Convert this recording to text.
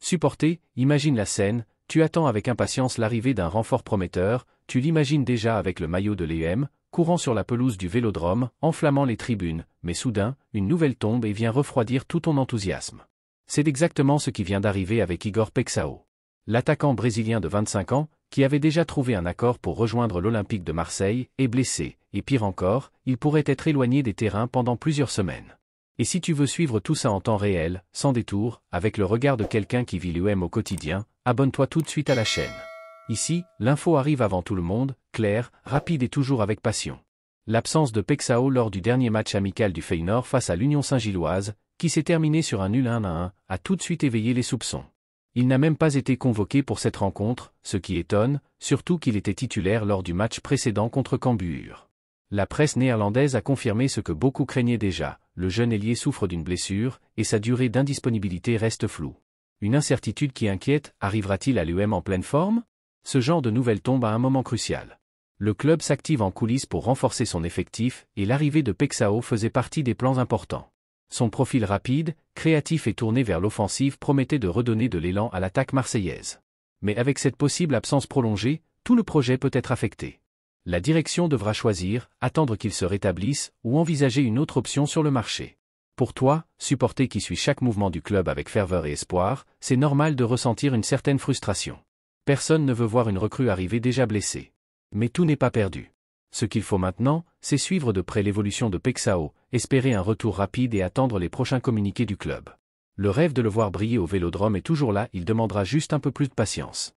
Supporter, imagine la scène, tu attends avec impatience l'arrivée d'un renfort prometteur, tu l'imagines déjà avec le maillot de l'EM, courant sur la pelouse du Vélodrome, enflammant les tribunes, mais soudain, une nouvelle tombe et vient refroidir tout ton enthousiasme. C'est exactement ce qui vient d'arriver avec Igor Pexão. L'attaquant brésilien de 25 ans, qui avait déjà trouvé un accord pour rejoindre l'Olympique de Marseille, est blessé, et pire encore, il pourrait être éloigné des terrains pendant plusieurs semaines. Et si tu veux suivre tout ça en temps réel, sans détour, avec le regard de quelqu'un qui vit l'UM au quotidien, abonne-toi tout de suite à la chaîne. Ici, l'info arrive avant tout le monde, claire, rapide et toujours avec passion. L'absence de Pexão lors du dernier match amical du Feyenoord face à l'Union Saint-Gilloise, qui s'est terminé sur un nul 1-1, a tout de suite éveillé les soupçons. Il n'a même pas été convoqué pour cette rencontre, ce qui étonne, surtout qu'il était titulaire lors du match précédent contre Cambuur. La presse néerlandaise a confirmé ce que beaucoup craignaient déjà, le jeune ailier souffre d'une blessure, et sa durée d'indisponibilité reste floue. Une incertitude qui inquiète, arrivera-t-il à l'UM en pleine forme? Ce genre de nouvelle tombe à un moment crucial. Le club s'active en coulisses pour renforcer son effectif, et l'arrivée de Pexão faisait partie des plans importants. Son profil rapide, créatif et tourné vers l'offensive promettait de redonner de l'élan à l'attaque marseillaise. Mais avec cette possible absence prolongée, tout le projet peut être affecté. La direction devra choisir, attendre qu'il se rétablisse, ou envisager une autre option sur le marché. Pour toi, supporter qui suit chaque mouvement du club avec ferveur et espoir, c'est normal de ressentir une certaine frustration. Personne ne veut voir une recrue arriver déjà blessée. Mais tout n'est pas perdu. Ce qu'il faut maintenant, c'est suivre de près l'évolution de Pexão, espérer un retour rapide et attendre les prochains communiqués du club. Le rêve de le voir briller au Vélodrome est toujours là, il demandera juste un peu plus de patience.